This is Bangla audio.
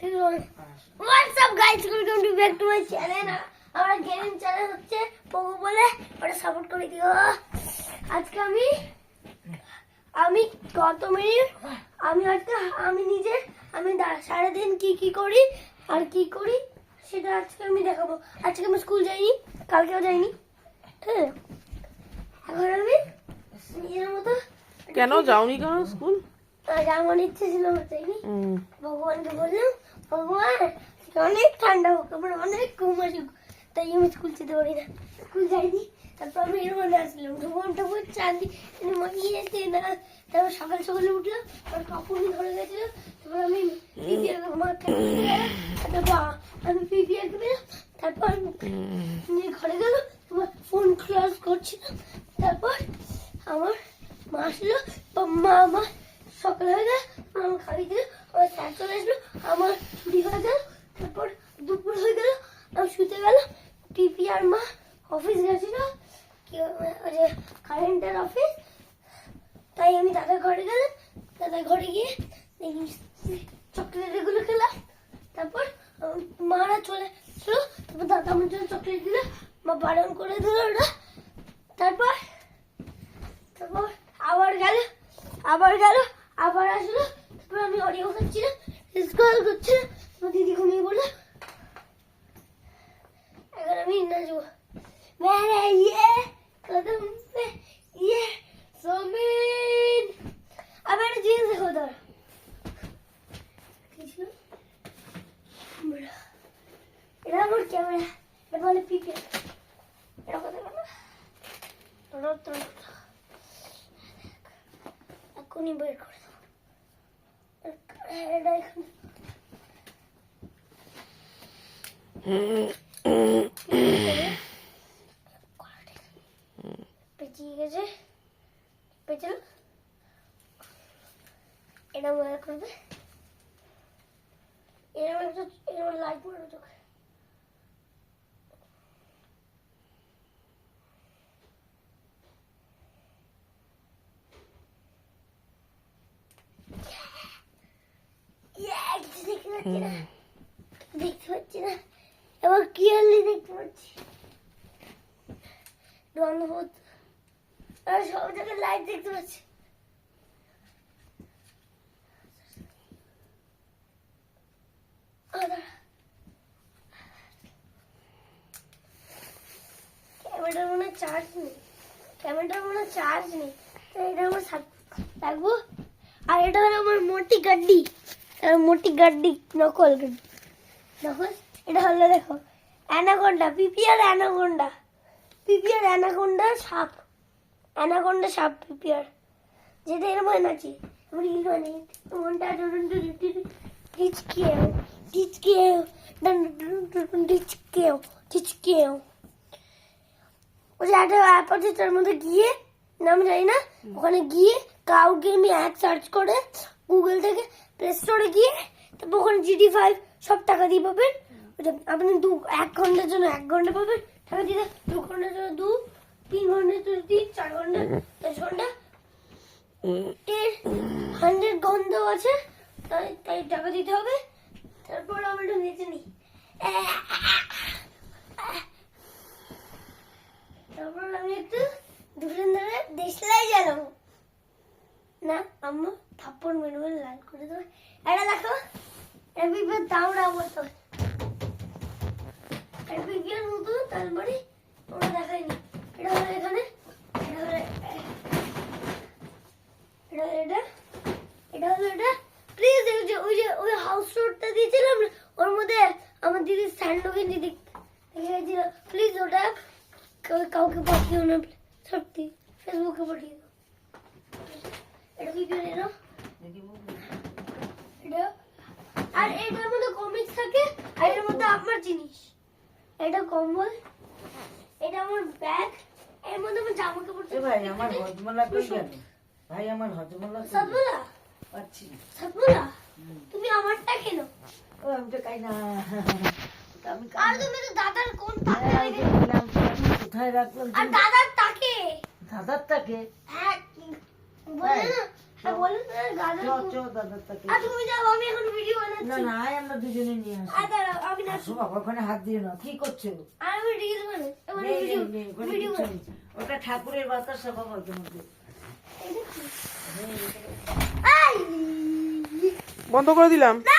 What's up guys, welcome to back to my channel. আমার গেমিং চ্যানেল হচ্ছে পোগো বলে, ওটা সাপোর্ট করে দিও। আজকে আমি গত মিনিট আমি নিজে সারাদিন কি করি আর কি করি সেটা আজকে আমি দেখাবো। আজকে আমি স্কুল যাইনি, কালকেও যাইনি। হ্যাঁ, এখন আমি নিজের মতো। কেন যাওনি কেন স্কুল? আমার ইচ্ছে ছিল, যাইনি। ভগবানকে বললাম, ভগবান অনেক ঠান্ডা হোক, আমার অনেক ঘুম আসুক, তাই আমি স্কুল যেতে পারি না, স্কুল যাইনি। তারপর আমি এর মধ্যে আসলাম, ঘুমটা বুঝছি চাঁদি মাখিয়েছে না। তারপর সকালে উঠলাম, আমার কাপড় ধরে গেছিল। তারপর আমি পিপিআর দিলাম। তারপর ঘরে গেল, তোমার ফোন ক্লাস করছিলাম। তারপর আমার মা আসলো, মা আমার সকাল হয়ে গেল, আমার খাইয়ে দিল, আমার স্যার চলে আসলো, আমার ছুটি হয়ে গেল। তারপর দুপুর হয়ে গেল, আমি শুতে গেলাম। টিপি আর মা অফিস গেছিল, কারেন্টের অফিস, তাই আমি দাদার ঘরে গেলাম। দাদার ঘরে গিয়ে চকলেট এগুলো খেলাম। তারপর মারা চলে ছিল, তারপর দাদা আমার জন্য চকলেট দিল, মা বারণ করে দিল ওটা। তারপর আবার আসলো। তারপর আমি অডিও খাচ্ছিলাম, স্কুল করছিলাম। আমার দিদি ঘুমিয়ে বললো, এখন আমি নাচবো। মেরে ইয়ে কদম পে ইয়ে জমিন। আমি একটা জিনিস দেখো, ধর এটা আমার ক্যামেরা, এটা বলে পিপিআর। এটা কথা বলো, এখনই বের করে দেবো। এটা এখানে পেঁচিয়ে গেছে, পেঁচাল। এটা বের করবে, এরকম লাইট মারো চোখে। দেখতে পাচ্ছি না, এবার ক্লিয়ারলি দেখতে পাচ্ছি। সব জায়গায় লাইট দেখতে পাচ্ছি। ক্যামেরাটার মনে চার্জ নেই, তাই এটা আমার থাকবো। আর এটা হলো আমার মোটি গাড্ডি, নকল গাড্ডি। এটা হলো দেখো অ্যানাকোন্ডা, পিপিআর অ্যানাকোন্ডা সাপ, পিপিআর, যেটা এর মনে আছে। আমার ইল মানে মনটা ওই যে একটা অ্যাপ আছে, তার মধ্যে গিয়ে, নাম জানি না, ওখানে গিয়ে কাউকে আমি অ্যাপ সার্চ করে গুগল থেকে প্লে স্টোরে গিয়ে, তারপর ওখানে GT5 সব টাকা দিয়ে পাবেন। আপনি 1 ঘন্টার জন্য 1 ঘন্টা পাবেন টাকা দিয়ে, 2 ঘন্টার জন্য 2, 3 ঘন্টার জন্য 3, 4 ঘন্টা 10 ঘন্টা, 100 ঘন্টা আছে, তাই টাকা দিতে হবে। তারপর আমরা একটু নেচে নিই। তারপর আমি একটু দুজন ধরে দেশলাই জ্বালাবো না, আম্মা থাপ্পড় মেরে মেরে লাল করে দেবে। এটা দেখো, এটা পিপিআর দামড়া মতো, এটা পিপিআর মতো, তারপরে ওরা দেখায়নি। এটা হলো এখানে, এটা হলো এটা। প্লিজ ওই হাউস রোডটা দিয়েছিলাম না, ওর মধ্যে আমার দিদির স্যান্ডোকে দিদি দেখে গেছিল। প্লিজ ওটা কাউকে পাঠিও না, সত্যি ফেসবুকে পাঠিয়ে দাও। এটা কি করে না, আর এটার মধ্যে কমিক্স থাকে, আর এর মধ্যে আমার জিনিস। এটা কম্বল, এটা আমার ব্যাগ, এর মধ্যে আমার জামা কাপড়। ভাই আমার হজমলা কই গেল? ভাই আমার হজমলা সাতমলা পাচ্ছি। তুমি আমারটা কেন? ও আমি তো খাই না। আর তুমি তো দাদার কোন তাকে রেখে কোথায় রাখলাম? আর দাদার তাকে, হ্যাঁ বলে না, হ্যাঁ বলে না দাদার। দাদার তাকে। আর তুমি যাও, আমি এখন ভিডিও বানাচ্ছি। যাচ্ছি না আয় আমরা দুজনে নিয়ে আসি আর দাঁড়াও আমি না আসো বাবা ওখানে হাত দিও না কি করছো আর আমি রিল মানে এবার নেই, ভিডিও নেই, নেই, ওখানে ভিডিও কিচ্ছু নেই। ওটা ঠাকুরের বাতাসা বাবা ওটার মধ্যে আই বন্ধ করে দিলাম। না